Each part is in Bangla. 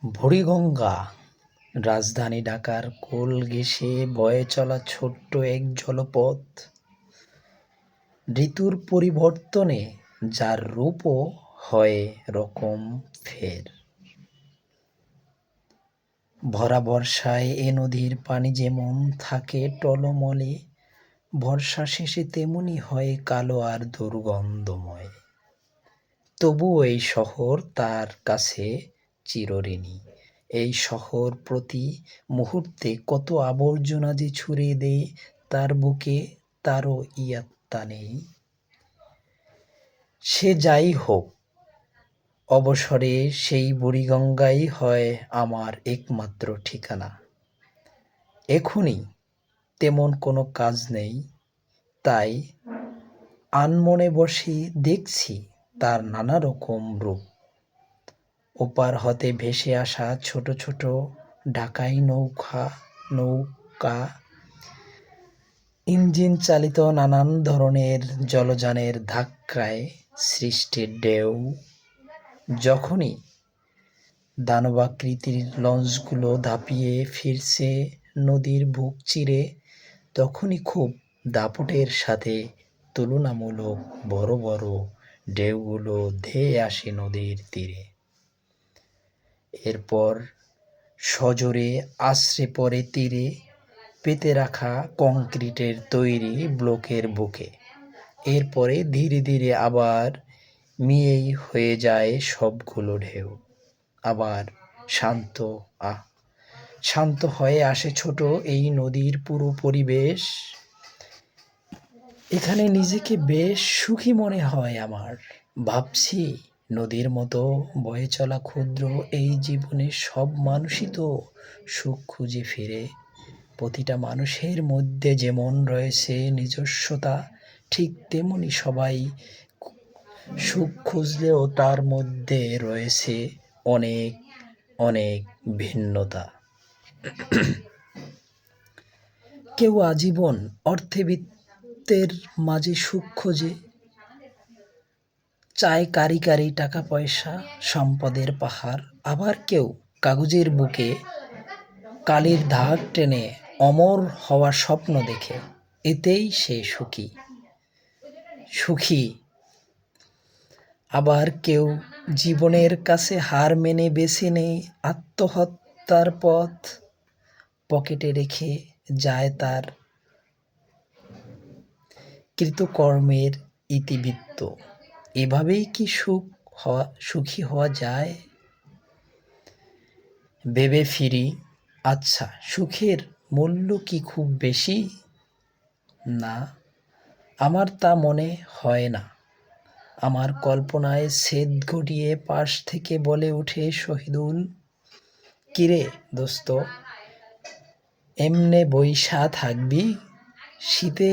বুড়িগঙ্গা রাজধানী ঢাকার কোল ঘেঁষে বয়ে চলা ছোট্ট এক জলপথ, ঋতুর পরিবর্তনে যার রূপও হয় রকম ফের। ভরা বর্ষায় এ নদীর পানি যেমন থাকে টলমলে, বর্ষা শেষে তেমনি হয় কালো আর দুর্গন্ধময়। তবুও এই শহর তার কাছে চিরঋণী। এই শহর প্রতি মুহূর্তে কত আবর্জনা যে ছুঁড়ে দেয় তার বুকে, তারও ইয়ত্তা নেই। সে যাই হোক, অবসরে সেই বুড়িগঙ্গাই হয় আমার একমাত্র ঠিকানা। এখনই তেমন কোনো কাজ নেই, তাই আনমনে বসে দেখছি তার নানা রকম রূপ। ওপার হতে ভেসে আসা ছোট ছোট ঢাকাই নৌকা, ইঞ্জিন চালিত নানান ধরনের জলযানের ধাক্কায় সৃষ্ট ঢেউ। যখনই দানবাকৃতির লঞ্চগুলো ধাপিয়ে ফিরছে নদীর বুক চিরে, তখনই খুব দাপটের সাথে তুলনামূলক বড় বড় ঢেউগুলো ধেয়ে আসে নদীর তীরে। এরপর সজোরে আছড়ে পড়ে তীরে পেতে রাখা কংক্রিটের তৈরি ব্লকের বুকে। এরপরে ধীরে ধীরে আবার মিয়েই হয়ে যায় সবগুলো ঢেউ। আবার শান্ত হয়ে আসে ছোট এই নদীর পুরো পরিবেশ। এখানে নিজেকে বেশ সুখী মনে হয় আমার। ভাবছি, নদীর মতো বয়ে চলা ক্ষুদ্র এই জীবনে সব মানুষই তো সুখ খুঁজে ফিরে। প্রতিটা মানুষের মধ্যে যেমন রয়েছে নিজস্বতা, ঠিক তেমনি সবাই সুখ খুঁজলেও তার মধ্যে রয়েছে অনেক অনেক ভিন্নতা। কেউ আজীবন অর্থবিত্তের মাঝে সুখ খোঁজে, চায় কারি কারি টাকা পয়সা, সম্পদের পাহাড়। আবার কেউ কাগজের বুকে কালির দাগ টেনে অমর হওয়ার স্বপ্ন দেখে, এতেই সে সুখী। আবার কেউ জীবনের কাছে হার মেনে বেছে নেয় আত্মহত্যার পথ, পকেটে রেখে যায় তার কৃতকর্মের ইতিবৃত্ত। এভাবেই কি সুখী হওয়া যায়? ভেবে ফিরি, আচ্ছা, সুখের মূল্য কি খুব বেশি? না, আমার তা মনে হয় না। আমার কল্পনায় ছেদ ঘটিয়ে পাশ থেকে বলে ওঠে শহীদুল, কিরে দোস্ত, এমনে বইসা থাকবি? শীতে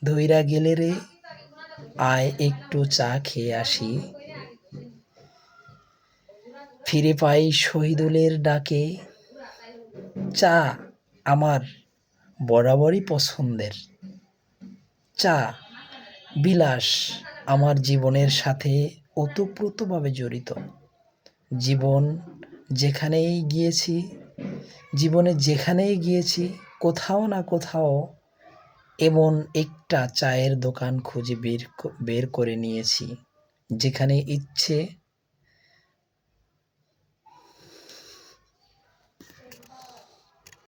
ধইরা গেলে রে, আয় একটু চা খেয়ে আসি। ফিরে পাই শহীদুলের ডাকে। চা আমার বরাবরই পছন্দের। চা বিলাস আমার জীবনের সাথে ওতপ্রোতভাবে জড়িত। জীবনে যেখানেই গিয়েছি কোথাও না কোথাও এমন একটা চায়ের দোকান খুঁজে বের করে নিয়েছি, যেখানে ইচ্ছে